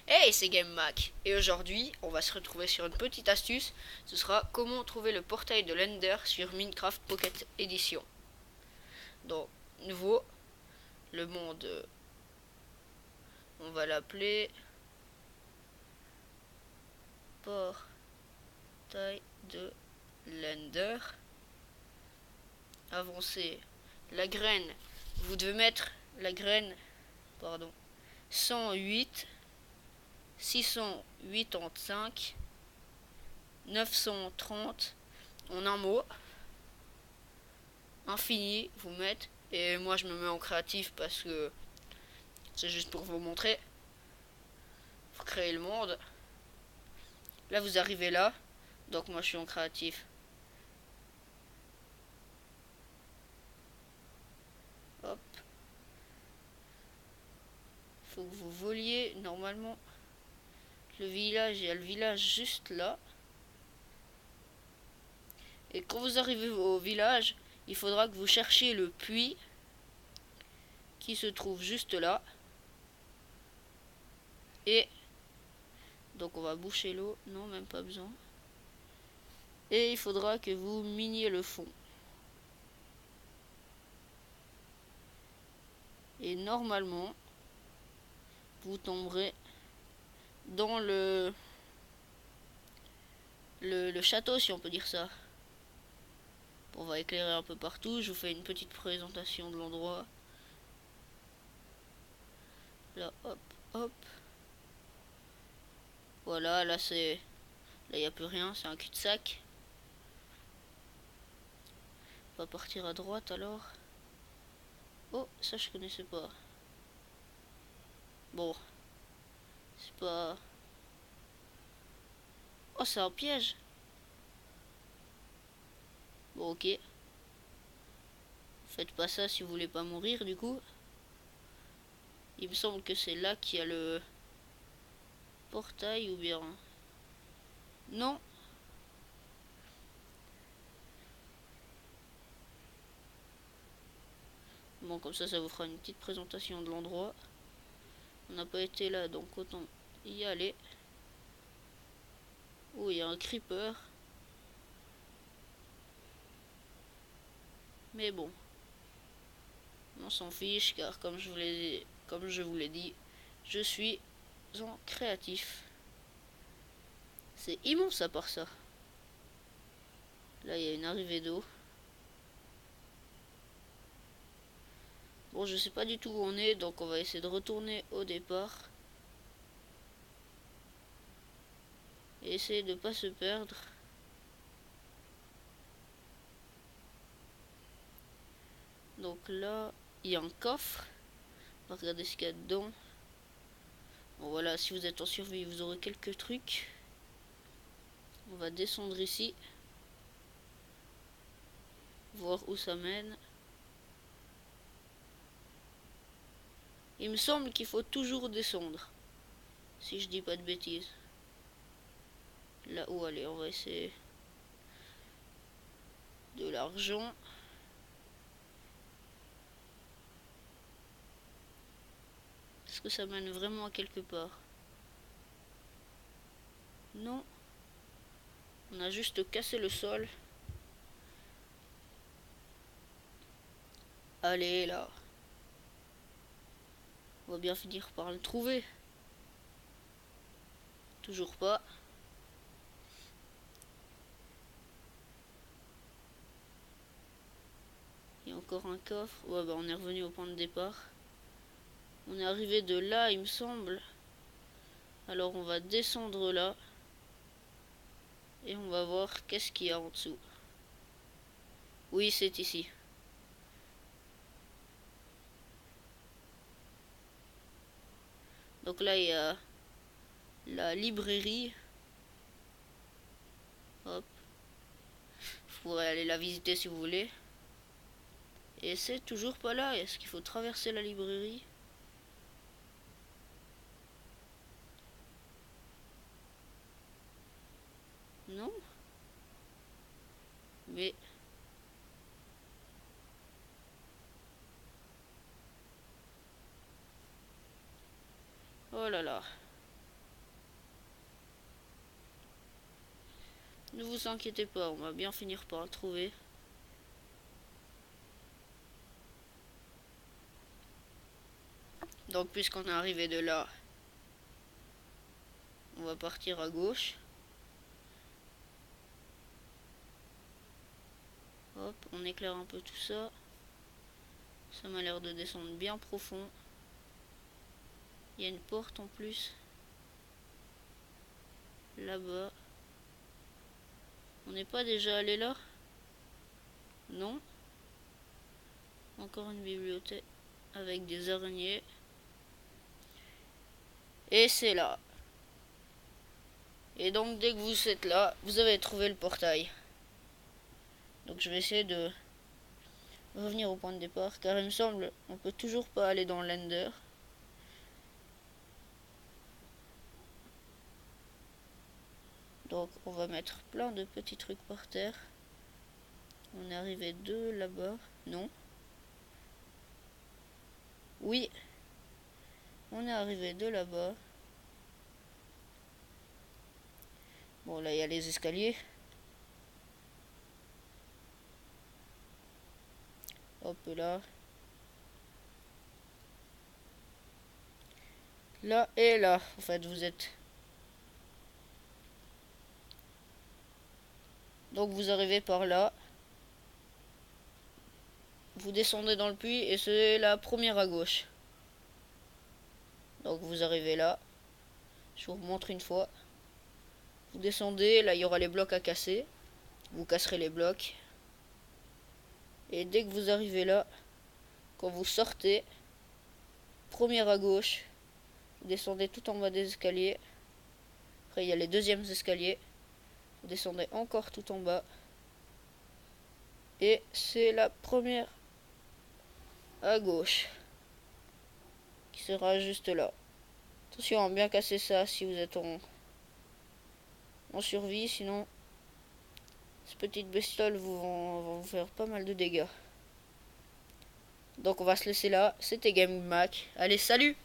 Hey, c'est GameMac et aujourd'hui on va se retrouver sur une petite astuce. Ce sera comment trouver le portail de l'Ender sur Minecraft Pocket Edition. Donc, nouveau, le monde, on va l'appeler portail de l'Ender. Avancez la graine, vous devez mettre la graine, pardon, 108, 685, 930 en un mot. Infini, vous mettez. Et moi je me mets en créatif parce que c'est juste pour vous montrer. Faut créer le monde. Là vous arrivez là. Donc moi je suis en créatif. Hop. Faut que vous voliez normalement. Le village, il y a le village juste là. Et quand vous arrivez au village, il faudra que vous cherchiez le puits qui se trouve juste là. Et donc on va boucher l'eau. Non, même pas besoin. Et il faudra que vous miniez le fond. Et normalement, vous tomberez dans le château, si on peut dire ça. Bon, on va éclairer un peu partout. Je vous fais une petite présentation de l'endroit. Là, hop, hop. Voilà, là c'est... Là, il n'y a plus rien, c'est un cul-de-sac. On va partir à droite alors. Oh, ça je connaissais pas. Bon, c'est pas... Oh, c'est un piège. Bon, ok. Faites pas ça si vous voulez pas mourir, du coup. Il me semble que c'est là qu'il y a le portail, ou bien... Non. Bon, comme ça vous fera une petite présentation de l'endroit. On n'a pas été là, donc autant y aller. Oh, il y a un creeper. Mais bon, on s'en fiche car comme je vous l'ai dit, je suis en créatif. C'est immense à part ça. Là, il y a une arrivée d'eau. Bon, je sais pas du tout où on est, donc on va essayer de retourner au départ. Et essayer de pas se perdre. Donc là, il y a un coffre. On va regarder ce qu'il y a dedans. Bon voilà, si vous êtes en survie, vous aurez quelques trucs. On va descendre ici. Voir où ça mène. Il me semble qu'il faut toujours descendre. Si je dis pas de bêtises. Là où aller, on va essayer. De l'argent. Est-ce que ça mène vraiment à quelque part? Non. On a juste cassé le sol. Allez, là. On va bien finir par le trouver. Toujours pas. Il y a encore un coffre. Ouais, bah on est revenu au point de départ. On est arrivé de là, il me semble. Alors on va descendre là. Et on va voir qu'est-ce qu'il y a en dessous. Oui, c'est ici. Donc là, il y a la librairie. Hop. Vous pourrez aller la visiter si vous voulez. Et c'est toujours pas là. Est-ce qu'il faut traverser la librairie? Non. Mais... Oh là là. Ne vous inquiétez pas, on va bien finir par le trouver. Donc puisqu'on est arrivé de là, on va partir à gauche. Hop, on éclaire un peu tout ça. Ça m'a l'air de descendre bien profond. Il y a une porte en plus. Là-bas. On n'est pas déjà allé là? Non. Encore une bibliothèque avec des araignées. Et c'est là. Et donc dès que vous êtes là, vous avez trouvé le portail. Donc je vais essayer de revenir au point de départ, car il me semble on peut toujours pas aller dans l'Ender. Donc on va mettre plein de petits trucs par terre. On est arrivé de là-bas. Non. Oui. On est arrivé de là-bas. Bon, là il y a les escaliers. Hop là. Là et là. En fait, vous êtes. Donc vous arrivez par là. Vous descendez dans le puits et c'est la première à gauche. Donc vous arrivez là. Je vous remontre une fois. Vous descendez, là il y aura les blocs à casser. Vous casserez les blocs. Et dès que vous arrivez là, quand vous sortez, première à gauche, vous descendez tout en bas des escaliers. Après il y a les deuxièmes escaliers. Vous descendez encore tout en bas. Et c'est la première à gauche. Qui sera juste là. Attention à bien casser ça si vous êtes en survie, sinon ces petites bestioles vont vous faire pas mal de dégâts. Donc on va se laisser là, c'était Gaming Mac. Allez, salut!